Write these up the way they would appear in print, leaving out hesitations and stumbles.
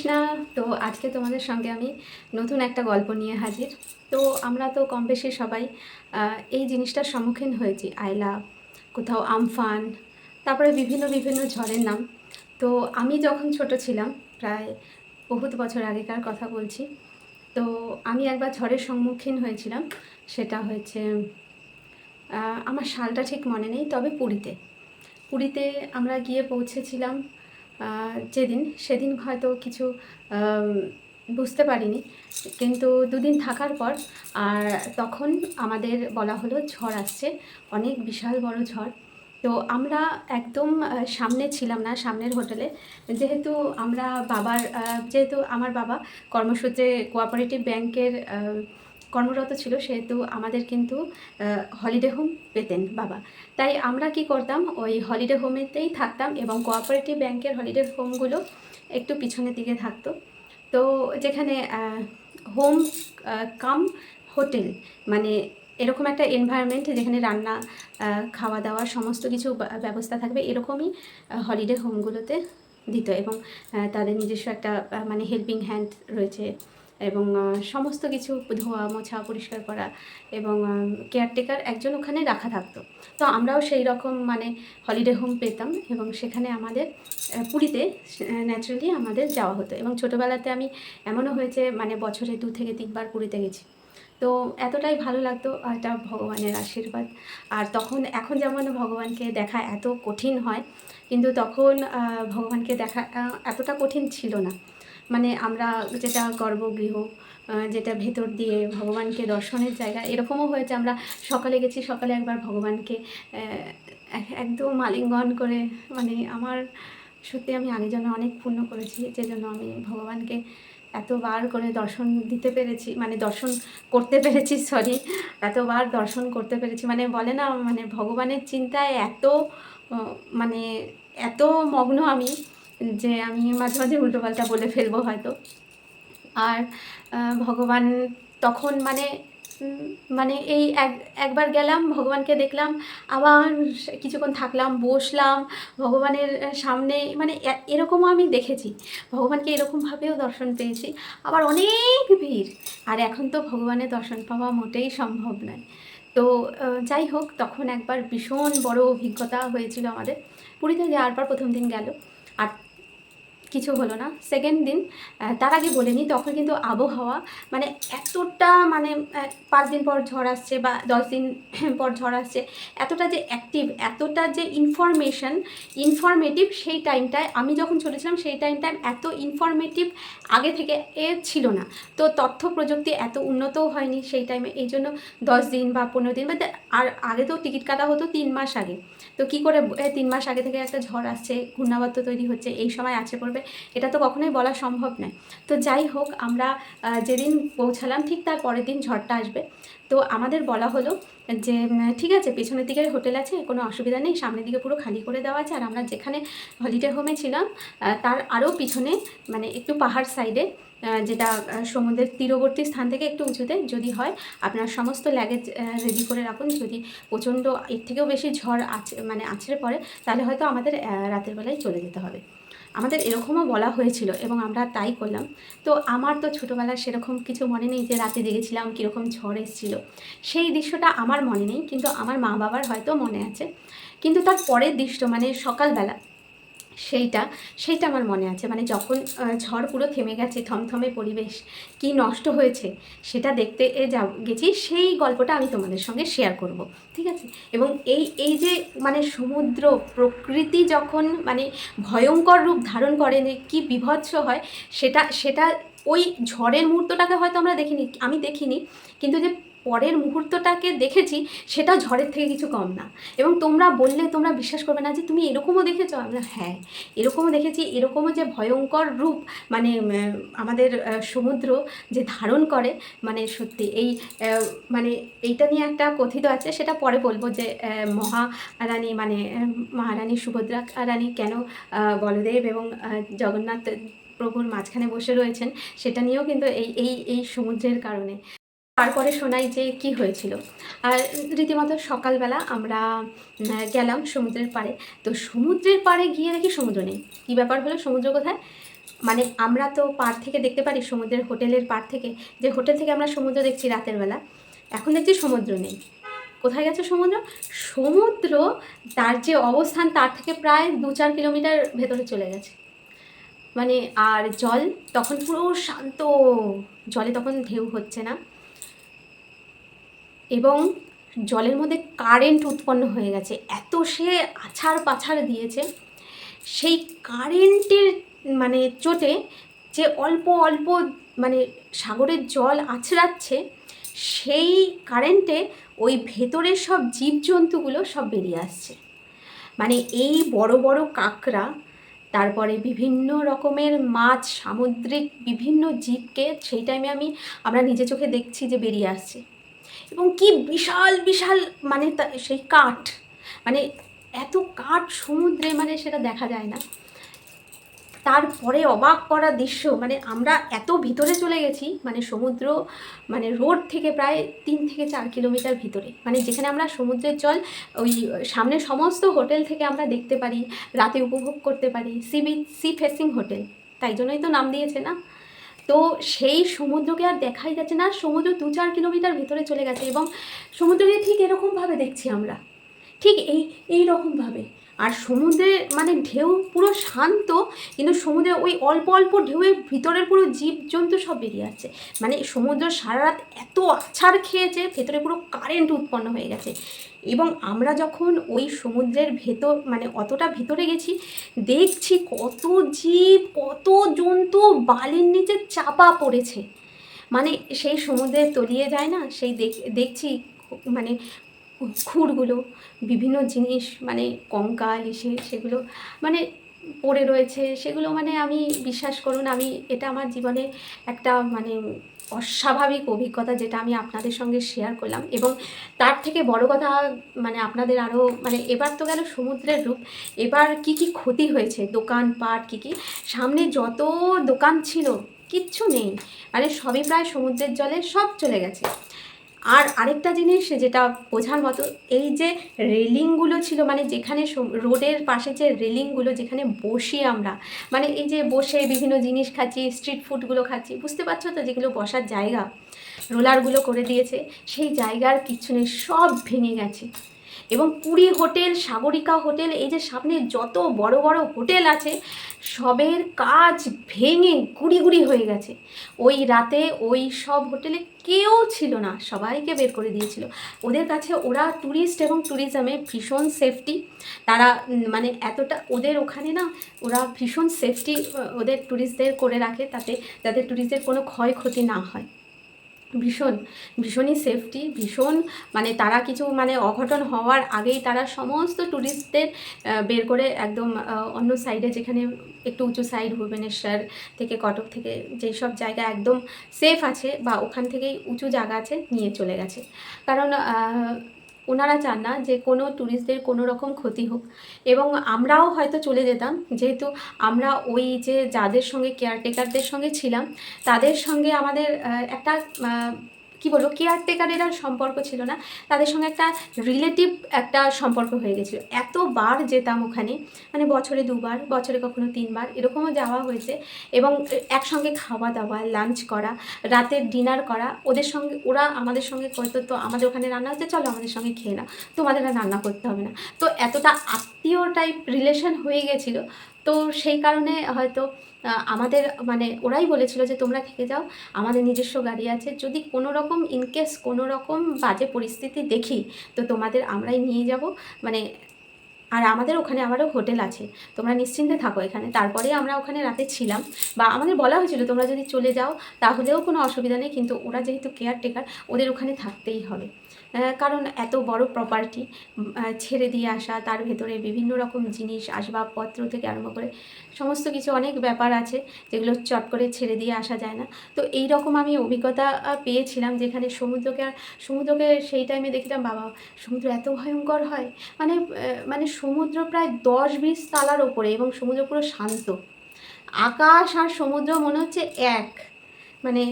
কৃষ্ণা। তো আজকে তোমাদের সঙ্গে আমি নতুন একটা গল্প নিয়ে হাজির। তো আমরা তো কম বেশি সবাই এই জিনিসটার সম্মুখীন হয়েছি, আয়লা, কোথাও আমফান, তারপরে বিভিন্ন বিভিন্ন ঝড়ের নাম। তো আমি যখন ছোট ছিলাম, প্রায় বহুত বছর আগেকার কথা বলছি, তো আমি একবার ঝড়ের সম্মুখীন হয়েছিলাম। সেটা হয়েছে, আমার সালটা ঠিক মনে নেই, তবে পুরীতে পুরীতে আমরা গিয়ে পৌঁছেছিলাম। সেদিন হয়তো কিছু আম, বুঝতে পারিনি, কিন্তু দুদিন থাকার পর আর তখন আমাদের বলা হলো ঝড় আসছে, অনেক বিশাল বড় ঝড়। তো আমরা একদম সামনে ছিলাম না, সামনের হোটেলে, যেহেতু যেহেতু আমার বাবা কর্মসূত্রে কোঅপারেটিভ ব্যাংকের কর্মরত ছিল, সেহেতু আমাদের কিন্তু হলিডে হোম পেতেন বাবা। তাই আমরা কি করতাম, ওই হলিডে হোমেতেই থাকতাম, এবং কোঅপারেটিভ ব্যাংকের হলিডে হোমগুলো একটু পিছনের দিকে থাকতো। তো যেখানে হোম কাম হোটেল, মানে এরকম একটা এনভায়রনমেন্ট যেখানে রান্না, খাওয়া দাওয়া সমস্ত কিছু ব্যবস্থা থাকবে, এরকমই হলিডে হোমগুলোতে দিত। এবং তাদের নিজস্ব একটা মানে হেল্পিং হ্যান্ড রয়েছে, এবং সমস্ত কিছু ধোয়া মোছা পরিষ্কার করা, এবং কেয়ারটেকার একজন ওখানে রাখা থাকতো। তো আমরাও সেই রকম মানে হলিডে হোম পেতাম, এবং সেখানে আমাদের পুরীতে ন্যাচারালি আমাদের যাওয়া হতো। এবং ছোটোবেলাতে আমি এমনও হয়েছে, মানে বছরে 2 থেকে 3 বার পুরীতে গেছি। তো এতটাই ভালো লাগতো, এটা ভগবানের আশীর্বাদ। আর এখন যেমন ভগবানকে দেখা এত কঠিন হয়, কিন্তু তখন ভগবানকে দেখা এতটা কঠিন ছিল না। মানে আমরা যেটা গর্ভগৃহ, যেটা ভেতর দিয়ে ভগবানকে দর্শনের জায়গা, এরকমও হয়েছে। আমরা সকালে গেছি, সকালে একবার ভগবানকে একদম আলিঙ্গন করে, মানে আমার সত্যি আমি আগে জন্য অনেক পুণ্য করেছি, যে জন্য আমি ভগবানকে এতবার করে দর্শন দিতে পেরেছি, মানে দর্শন করতে পেরেছি, এতবার দর্শন করতে পেরেছি। মানে বলে না, মানে ভগবানের চিন্তায় মানে এত মগ্ন আমি, যে আমি মাঝে মাঝে উল্টোপাল্টা বলে ফেলবো হয়তো। আর ভগবান তখন মানে এই একবার গেলাম, ভগবানকে দেখলাম, আবার কিছুক্ষণ থাকলাম, বসলাম ভগবানের সামনে। মানে এরকমও আমি দেখেছি, ভগবানকে এরকমভাবেও দর্শন পেয়েছি, আবার অনেক ভিড়। আর এখন তো ভগবানের দর্শন পাওয়া মোটেই সম্ভব নয়। তো যাই হোক, তখন একবার ভীষণ বড় অভিজ্ঞতা হয়েছিল আমাদের। পুরীতে যাওয়ার পর প্রথম দিন গেল, আর কিছু হলো না। সেকেন্ড দিন, তার আগে বলে নিই, তখন কিন্তু আবহাওয়া মানে এতটা, মানে 5 দিন পর ঝড় আসছে বা 10 দিন পর ঝড় আসছে, এতটা যে অ্যাক্টিভ, এতটা যে ইনফরমেটিভ, সেই টাইমটায় আমি যখন চলেছিলাম, সেই টাইমটায় এত ইনফরমেটিভ আগে থেকে ছিল না। তো তথ্য প্রযুক্তি এত উন্নতও হয়নি সেই টাইমে, এই জন্য 10 দিন বা 15 দিন বা আর আগে তো টিকিট কাটা হতো 3 মাস আগে। তো কী করে 3 মাস আগে থেকে একটা ঝড় আসছে, ঘূর্ণাবর্ত তৈরি হচ্ছে, এই সময় আছে পড়বে, এটা তো কখনোই বলা সম্ভব নয়। তো যাই হোক, আমরা যেদিন পৌঁছালাম ঠিক তার পরের দিন ঝড়টা আসবে। তো আমাদের বলা হলো যে ঠিক আছে, পেছনের দিকে হোটেল আছে, কোনো অসুবিধা নেই, সামনের দিকে পুরো খালি করে দেওয়া আছে। আর আমরা যেখানে হলিডে হোমে ছিলাম, তার আরও পিছনে, মানে একটু পাহাড় সাইডে, যেটা সমুদ্রের তীরবর্তী স্থান থেকে একটু উঁচুতে, যদি হয় আপনার সমস্ত লাগেজ রেডি করে রাখুন। যদি প্রচণ্ড এর থেকেও বেশি ঝড় আছড়ে পড়ে, তাহলে হয়তো আমাদের রাতের বেলায় চলে যেতে হবে। আমাদের এরকমও বলা হয়েছিল, এবং আমরা তাই করলাম। তো আমার তো ছোটোবেলার সেরকম কিছু মনে নেই যে রাতে জেগেছিলাম, কীরকম ঝড় এসেছিলো, সেই দৃশ্যটা আমার মনে নেই, কিন্তু আমার মা বাবার হয়তো মনে আছে। কিন্তু তার পরের দৃশ্য, মানে সকালবেলা, সেইটা সেইটা আমার মনে আছে। মানে যখন ঝড় পুরো থেমে গেছে, থমথমে পরিবেশ, কি নষ্ট হয়েছে সেটা দেখতে গেছি, সেই গল্পটা আমি তোমাদের সঙ্গে শেয়ার করব, ঠিক আছে? এবং এই যে মানে সমুদ্র প্রকৃতি যখন মানে ভয়ঙ্কর রূপ ধারণ করে, যে কী বিভৎস হয়, সেটা সেটা ওই ঝড়ের মুহূর্তটাকে হয়তো আমি দেখিনি, কিন্তু যে পরের মুহূর্তটাকে দেখেছি, সেটা ঝড়ের থেকে কিছু কম না। এবং তোমরা বললে তোমরা বিশ্বাস করবে না যে তুমি এরকমও দেখেছো। আমরা হ্যাঁ, এরকমও দেখেছি। এরকমও যে ভয়ঙ্কর রূপ মানে আমাদের সমুদ্র যে ধারণ করে, মানে সত্যি মানে এইটা নিয়ে একটা কথিত আছে, সেটা পরে বলবো, যে মহারানী, মানে মহারানী সুভদ্রা রানী কেন বলদেব এবং জগন্নাথ প্রভুর মাঝখানে বসে রয়েছেন, সেটা নিয়েও কিন্তু এই সমুদ্রের কারণে। তারপরে শোনাই যে কি হয়েছিল। আর রীতিমতো সকালবেলা আমরা গেলাম সমুদ্রের পাড়ে। তো সমুদ্রের পাড়ে গিয়ে দেখি সমুদ্র নেই। কী ব্যাপার হলো, সমুদ্র কোথায়? মানে আমরা তো পার থেকে দেখতে পারি, সমুদ্রের হোটেলের পার থেকে, যে হোটেল থেকে আমরা সমুদ্র দেখছি রাতের বেলা, এখন দেখছি সমুদ্র নেই। কোথায় গেছে সমুদ্র? সমুদ্র তার যে অবস্থান তার থেকে প্রায় 2-4 কিলোমিটার ভেতরে চলে গেছে। মানে আর জল তখন পুরো শান্ত, জলে তখন ঢেউ হচ্ছে না, এবং জলের মধ্যে কারেন্ট উৎপন্ন হয়ে গেছে। এত সে আছাড় পাছাড় দিয়েছে, সেই কারেন্টের মানে চোটে যে অল্প অল্প মানে সাগরের জল আছড়াচ্ছে, সেই কারেন্টে ওই ভেতরের সব জীবজন্তুগুলো সব বেরিয়ে আসছে। মানে এই বড় বড় কাঁকড়া, তারপরে বিভিন্ন রকমের মাছ, সামুদ্রিক বিভিন্ন জীবকে সেই টাইমে আমরা নিজে চোখে দেখছি যে বেরিয়ে আসছে। এবং কি বিশাল বিশাল মানে সেই কাঠ, মানে এত কাঠ সমুদ্রে, মানে সেটা দেখা যায় না। তারপরে অবাক করা দৃশ্য, মানে আমরা এত ভিতরে চলে গেছি, মানে সমুদ্র মানে রোড থেকে প্রায় 3 থেকে 4 কিলোমিটার ভিতরে, মানে যেখানে আমরা সমুদ্রের জল ওই সামনে সমস্ত হোটেল থেকে আমরা দেখতে পারি, রাতে উপভোগ করতে পারি। সি ফেসিং হোটেল, তাই জন্যই তো নাম দিয়েছে না। তো সেই সমুদ্রকে আর দেখাই যাচ্ছে না, সমুদ্র 2-4 কিলোমিটার ভিতরে চলে গেছে, এবং সমুদ্রকে ঠিক এরকমভাবে দেখছি আমরা, ঠিক এই রকমভাবে। আর সমুদ্রে মানে ঢেউ পুরো শান্ত, কিন্তু সমুদ্রে ওই অল্প অল্প ঢেউয়ের ভিতরের পুরো জীবজন্তু সব বেরিয়ে যাচ্ছে। মানে সমুদ্র সারা রাত এত আছাড় খেয়েছে, ভেতরে পুরো কারেন্ট উৎপন্ন হয়ে গেছে। এবং আমরা যখন ওই সমুদ্রের ভেতর মানে অতটা ভিতরে গেছি, দেখছি কত জীব, কত জন্তু বালির নিচে চাপা পড়েছে। মানে সেই সমুদ্রে তলিয়ে যায় না, সেই দেখছি মানে খুরগুলো, বিভিন্ন জিনিস, মানে কঙ্কাল এসে সেগুলো মানে পড়ে রয়েছে। সেগুলো মানে আমি বিশ্বাস করুন, আমি এটা আমার জীবনে একটা মানে অস্বাভাবিক অভিজ্ঞতা, যেটা আমি আপনাদের সঙ্গে শেয়ার করলাম। এবং তার থেকে বড় কথা, মানে আপনাদের আরও মানে এবার তো গেল সমুদ্রের রূপ, এবার কি কি ক্ষতি হয়েছে, দোকানপাট কী কী, সামনে যত দোকান ছিল কিচ্ছু নেই, মানে সবই প্রায় সমুদ্রের জলে সব চলে গেছে। আর আরেকটা জিনিস যেটা বোঝার মতো, এই যে রেলিংগুলো ছিল, মানে যেখানে রোডের পাশে যে রেলিংগুলো, যেখানে বসি আমরা, মানে এই যে বসে বিভিন্ন জিনিস খাচ্ছি, স্ট্রিট ফুডগুলো খাচ্ছি, বুঝতে পারছো তো, যেগুলো বসার জায়গা রোলারগুলো করে দিয়েছে, সেই জায়গার কিচ্ছু নেই, সব ভেঙে গেছে। এবং পুরী হোটেল, সাগরিকা হোটেল, এই যে সামনে যত বড় বড় হোটেল আছে, সবের কাজ ভেঙে গুড়ি গুড়ি হয়ে গেছে। ওই রাতে ওই সব হোটেলে কেউ ছিল না, সবাইকে বের করে দিয়েছিল। ওদের কাছে ওরা ট্যুরিস্ট এবং ট্যুরিজমে ভীষণ সেফটি, তারা মানে এতটা ওদের ওখানে না, ওরা ভীষণ সেফটি ওদের ট্যুরিস্টদের করে রাখে, তাতে যাতে ট্যুরিস্টদের কোনো ক্ষয়ক্ষতি না হয়। ভীষণই সেফটি, ভীষণ মানে তারা কিছু মানে অঘটন হওয়ার আগেই তারা সমস্ত ট্যুরিস্টদের বের করে একদম অন্য সাইডে, যেখানে একটু উঁচু সাইড, ভুবনেশ্বর থেকে কটক থেকে যেই সব জায়গা একদম সেফ আছে বা ওখান থেকেই উঁচু জায়গা আছে, নিয়ে চলে গেছে। কারণ ওনারা চান না যে কোনো ট্যুরিস্টদের কোনো রকম ক্ষতি হোক। এবং আমরাও হয়তো চলে যেতাম, যেহেতু আমরা ওই যে যাদের সঙ্গে কেয়ারটেকারদের সঙ্গে ছিলাম, তাদের সঙ্গে আমাদের একটা কী বলবো, কেয়ারটেকারের আর সম্পর্ক ছিল না, তাদের সঙ্গে একটা রিলেটিভ একটা সম্পর্ক হয়ে গেছিলো। এতবার যেতাম ওখানে, মানে বছরে 2বার, বছরে কখনো 3বার এরকমও যাওয়া হয়েছে। এবং একসঙ্গে খাওয়া দাওয়া, লাঞ্চ করা, রাতের ডিনার করা, ওদের সঙ্গে ওরা আমাদের সঙ্গে করতো, তো আমাদের ওখানে রান্না হচ্ছে, চলো আমাদের সঙ্গে খেয়ে নাও, তোমাদের আর রান্না করতে হবে না। তো এতটা আত্মীয় টাইপ রিলেশন হয়ে গেছিলো। তো সেই কারণে হয়তো আমাদের মানে ওরাই বলেছিল যে তোমরা থেকে যাও, আমাদের নিজস্ব গাড়ি আছে, যদি কোনো রকম ইনকেস কোনো রকম বাজে পরিস্থিতি দেখি, তো তোমাদের আমরাই নিয়ে যাব, মানে আর আমাদের ওখানে আমারও হোটেল আছে, তোমরা নিশ্চিন্তে থাকো এখানে। তারপরে আমরা ওখানে রাতে ছিলাম, বা আমাদের বলা হয়েছিল তোমরা যদি চলে যাও তাহলেও কোনো অসুবিধা নেই, কিন্তু ওরা যেহেতু কেয়ারটেকার, ওদের ওখানে থাকতেই হবে। কারণ এত বড় প্রপার্টি ছেড়ে দিয়ে আসা, তার ভেতরে বিভিন্ন রকম জিনিস, আসবাবপত্র থেকে আরম্ভ করে সমস্ত কিছু অনেক ব্যাপার আছে, যেগুলো চট করে ছেড়ে দিয়ে আসা যায় না। তো এই রকম আমি অভিজ্ঞতা পেয়েছিলাম, যেখানে সমুদ্রকে সেই টাইমে দেখলাম, বাবা সমুদ্র এত ভয়ঙ্কর হয়, মানে মানে সমুদ্র প্রায় 10-20 তালার ওপরে, এবং সমুদ্র পুরো শান্ত, আকাশ আর সমুদ্র মনে হচ্ছে এক, মানে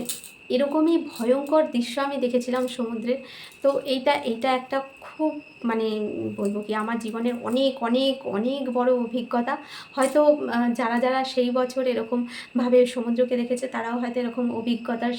এরকমই ভয়ঙ্কর দৃশ্য আমি দেখেছিলাম সমুদ্রের। তো এইটা একটা খুব মানে বলবো কি, আমার জীবনের অনেক অনেক অনেক বড় অভিজ্ঞতা। হয়তো যারা যারা সেই বছর এরকমভাবে সমুদ্রকে দেখেছে তারাও হয়তো এরকম অভিজ্ঞতার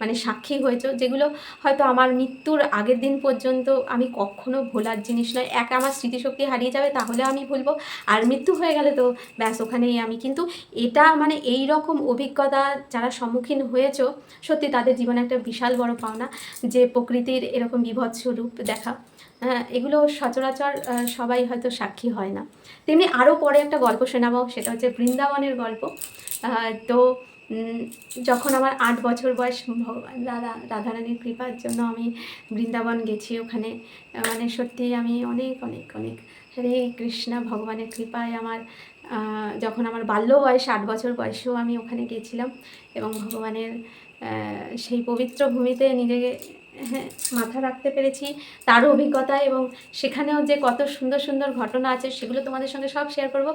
মানে সাক্ষী হয়েছে, যেগুলো হয়তো আমার মৃত্যুর আগের দিন পর্যন্ত আমি কখনো ভোলার জিনিস নয়। এক, আমার স্মৃতিশক্তি হারিয়ে যাবে তাহলে আমি ভুলবো, আর মৃত্যু হয়ে গেলে তো ব্যাস ওখানেই আমি। কিন্তু এটা মানে এই রকম অভিজ্ঞতা যারা সম্মুখীন হয়েছো, সত্যি তাদের জীবনে একটা বিশাল বড় পাওনা, যে প্রকৃতির এরকম বীভৎস রূপ দেখা। এগুলো সচরাচর সবাই হয়তো সাক্ষী হয় না। তেমনি আরও পরে একটা গল্প শোনাবো, সেটা হচ্ছে বৃন্দাবনের গল্প। তো যখন আমার 8 বছর বয়স, ভগবান রাধারানীর কৃপার জন্য আমি বৃন্দাবন গেছি। ওখানে মানে সত্যি আমি অনেক অনেক অনেক হরে কৃষ্ণ ভগবানের কৃপায় আমার যখন আমার বাল্য বয়স 8 বছর বয়সেও আমি ওখানে গিয়েছিলাম, এবং ভগবানের সেই পবিত্র ভূমিতে নিজেকে মাথা রাখতে পেরেছি, তারও অভিজ্ঞতা, এবং সেখানেও যে কত সুন্দর সুন্দর ঘটনা আছে সেগুলো তোমাদের সঙ্গে সব শেয়ার করব।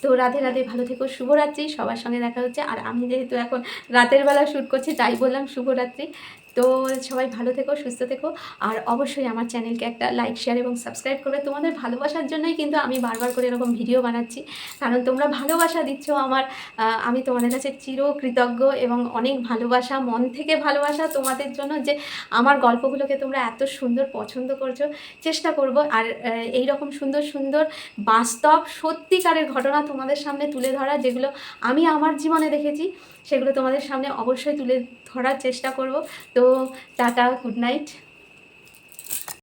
তো রাধে রাধে, ভালো থেকো, শুভরাত্রি। সবার সঙ্গে দেখা হচ্ছে। আর আমি যেহেতু এখন রাতের বেলা শ্যুট করছি তাই বললাম শুভরাত্রি। তো সবাই ভালো থেকো, সুস্থ থেকো, আর অবশ্যই আমার চ্যানেলকে একটা লাইক, শেয়ার এবং সাবস্ক্রাইব করবে। তোমাদের ভালোবাসার জন্যই কিন্তু আমি বারবার করে এরকম ভিডিও বানাচ্ছি, কারণ তোমরা ভালোবাসা দিচ্ছ আমার। আমি তোমাদের কাছে চিরকৃতজ্ঞ, এবং অনেক ভালোবাসা, মন থেকে ভালোবাসা তোমাদের জন্য, যে আমার গল্পগুলোকে তোমরা এত সুন্দর পছন্দ করছো। চেষ্টা করব আর এই রকম সুন্দর সুন্দর বাস্তব সত্যিকারের ঘটনা তোমাদের সামনে তুলে ধরা, যেগুলো আমি আমার জীবনে দেখেছি, সেগুলো তোমাদের সামনে অবশ্যই তুলে ধরার চেষ্টা করব। তো টাটা, গুড নাইট।